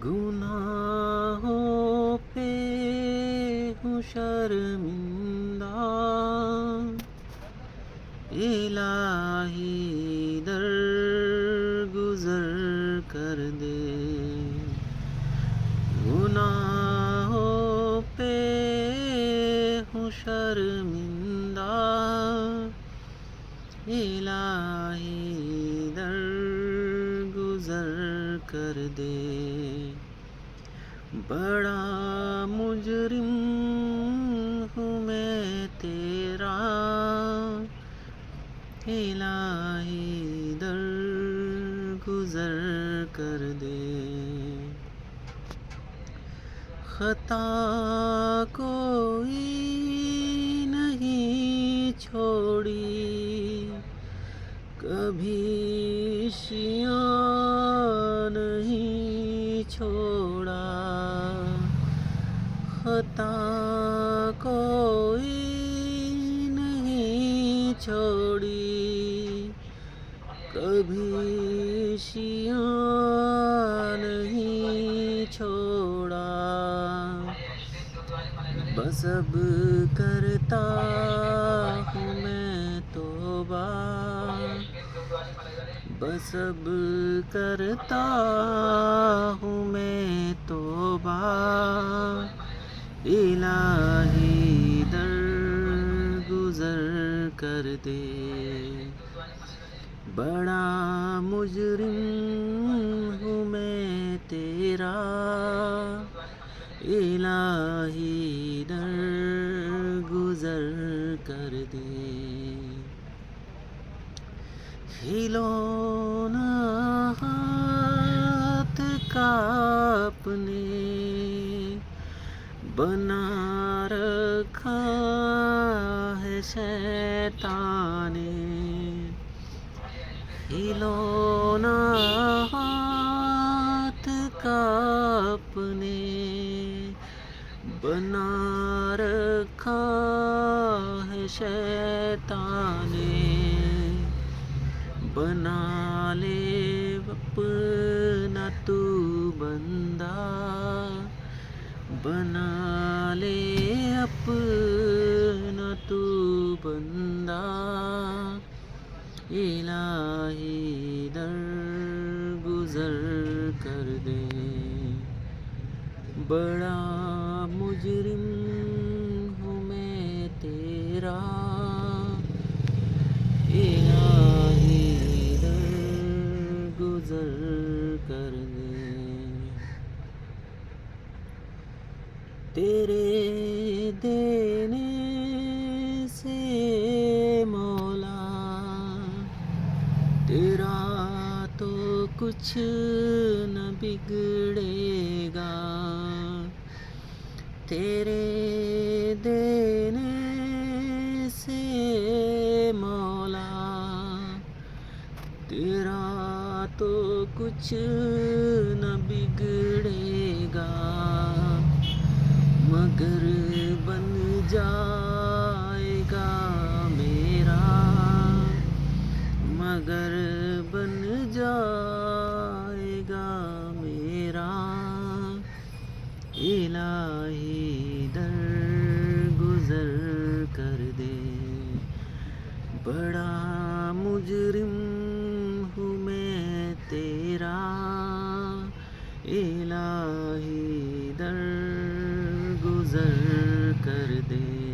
گناہوں پہ ہوں شرمندہ، الہی در گزر کر دے۔ گناہوں پہ ہوں شرمندہ، الہی در گزر کر دے۔ بڑا مجرم ہوں میں تیرا، الہی در گزر کر دے۔ خطا کوئی نہیں چھوڑی، کبھی شیاں نہیں چھوڑا۔ خطا کوئی نہیں چھوڑی، کبھی شیاں نہیں چھوڑا۔ بس اب کرتا ہوں میں توبہ، بس اب کرتا ہوں میں توبہ، الہی در گزر کر دے۔ بڑا مجرم ہوں میں تیرا، الہی در گزر کر دے۔ کھلونا ہاتھ کا اپنے بنا رکھا ہے شیطان نے۔ کھلونا ہاتھ کا اپنے بنا رکھا ہے شیطان نے۔ بنا لے اپنا تو بندہ، بنا لے اپنا تو بندہ، الہی در گزر کر دے۔ بڑا مجرم ہوں میں تیرا، الہی در گزر کر دے۔ تیرے دینے سے مولا تیرا تو کچھ نہ بگڑے گا، تیرے دینے سے مولا تیرا تو کچھ نہ بگڑے گا، مگر بن جائے گا میرا، مگر بن جائے گا میرا، الہی در گزر کر دے۔ بڑا مجرم ہوں میں تیرا، الہی در گزر کر دے۔